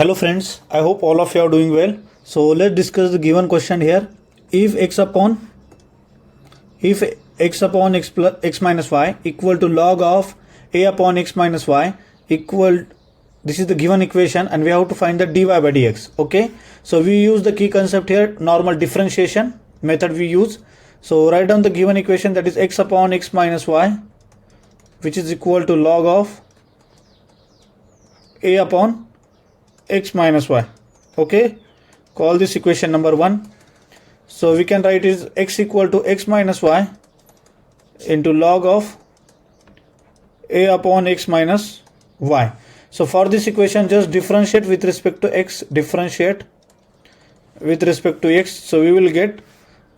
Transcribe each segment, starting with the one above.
Hello friends, I hope all of you are doing well. So let's discuss the given question here. If x upon x plus x minus y equal to log of a upon x minus y equal, this is the given equation and we have to find the dy by dx. Okay, so we use the key concept here, normal differentiation method we use. So write down the given equation, that is x upon x minus y, which is equal to log of a upon x minus y. Okay, call this equation number 1. So we can write is x equal to x minus y into log of a upon x minus y. So for this equation, just differentiate with respect to x, differentiate with respect to x. So we will get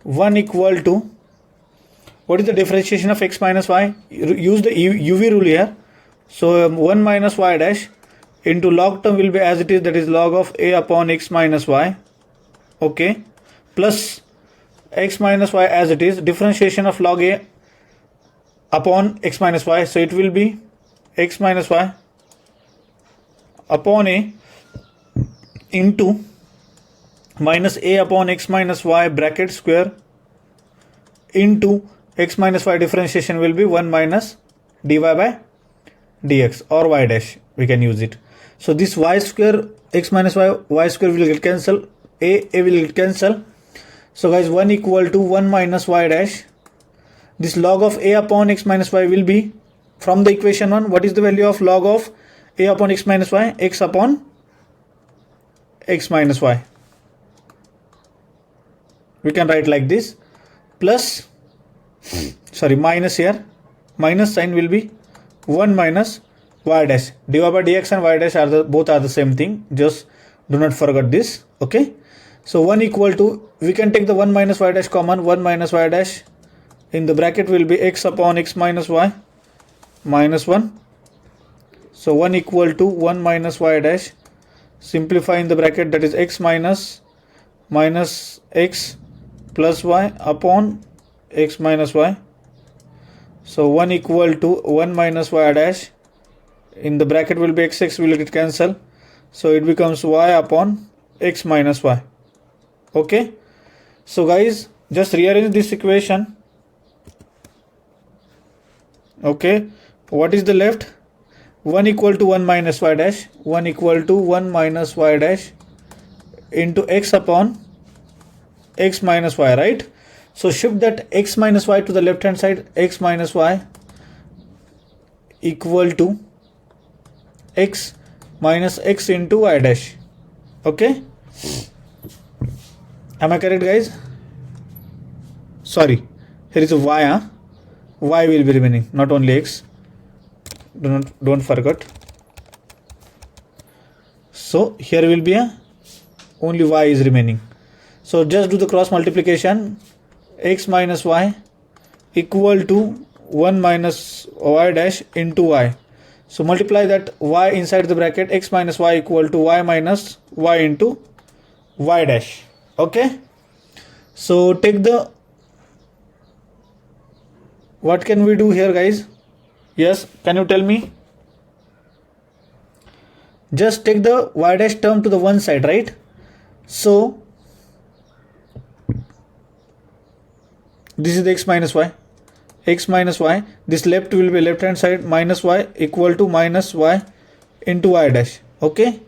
1 equal to, what is the differentiation of x minus y? Use the UV rule here. So 1 minus y dash into log term will be as it is, that is log of a upon x minus y. Okay, plus x minus y as it is, differentiation of log a upon x minus y. So it will be x minus y upon a into minus a upon x minus y bracket square into x minus y differentiation will be 1 minus dy by dx or y dash, we can use it. So this y square, x minus y square will get cancelled, a will get cancelled. So guys, 1 equal to 1 minus y dash. This log of a upon x minus y will be, from the equation 1, what is the value of log of a upon x minus y? X upon x minus y. We can write like this, plus, sorry, minus here, minus sign will be 1 minus y dash. Dy by dx and y dash are both are the same thing, just do not forget this. Okay, so 1 equal to, we can take the 1 minus y dash common, 1 minus y dash in the bracket will be x upon x minus y minus 1. So 1 equal to 1 minus y dash, simplify in the bracket, that is x minus x plus y upon x minus y. So 1 equal to 1 minus y dash, in the bracket will be x will get cancelled, so it becomes y upon x minus y. Okay, so guys, just rearrange this equation. Okay, what is the left? 1 equal to 1 minus y dash, 1 equal to 1 minus y dash into x upon x minus y, right? So shift that x minus y to the left hand side, x minus y equal to x minus x into y dash. Okay, am I correct guys? Sorry, here is a y, y will be remaining, not only x, don't forget. So here will be only y is remaining. So just do the cross multiplication, x minus y equal to 1 minus y dash into y. So multiply that y inside the bracket, x minus y equal to y minus y into y dash. Okay, so take the, what can we do here guys? Yes, can you tell me? Just take the y dash term to the one side, right? So this is the x minus y, this left will be left hand side, minus y equal to minus y into y dash. Okay,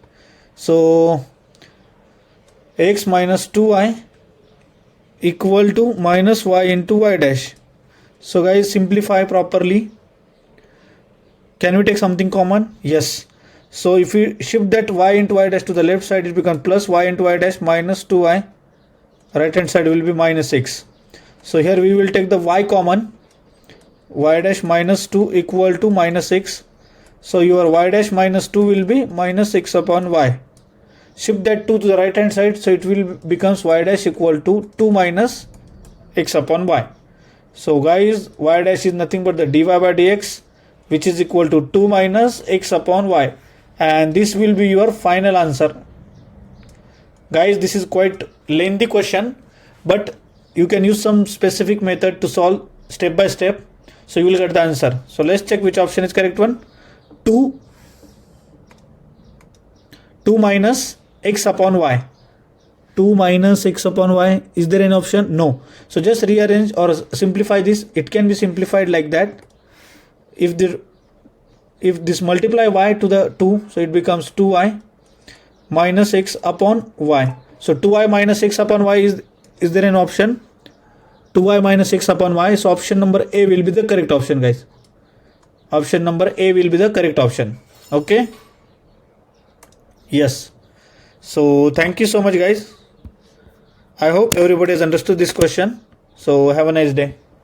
so x minus 2y equal to minus y into y dash. So guys, simplify properly. Can we take something common? Yes. So if we shift that y into y dash to the left side, it becomes plus y into y dash minus 2y, right hand side will be minus 6. So here we will take the y common, y dash minus 2 equal to minus 6. So your y dash minus 2 will be minus 6 upon y. Shift that 2 to the right hand side, so it will becomes y dash equal to 2 minus x upon y. So guys, y dash is nothing but the dy by dx, which is equal to 2 minus x upon y, and this will be your final answer. Guys, this is quite lengthy question, but you can use some specific method to solve step by step, so you will get the answer. So let's check which option is correct one. 2 2 minus x upon y. 2 minus x upon y. Is there an option? No. So just rearrange or simplify this. It can be simplified like that. If this multiply y to the 2, so it becomes 2y minus x upon y. So 2y minus x upon y is there an option? 2y minus x upon y. So option number A will be the correct option, guys. Option number A will be the correct option. Okay. Yes. So thank you so much, guys. I hope everybody has understood this question. So have a nice day.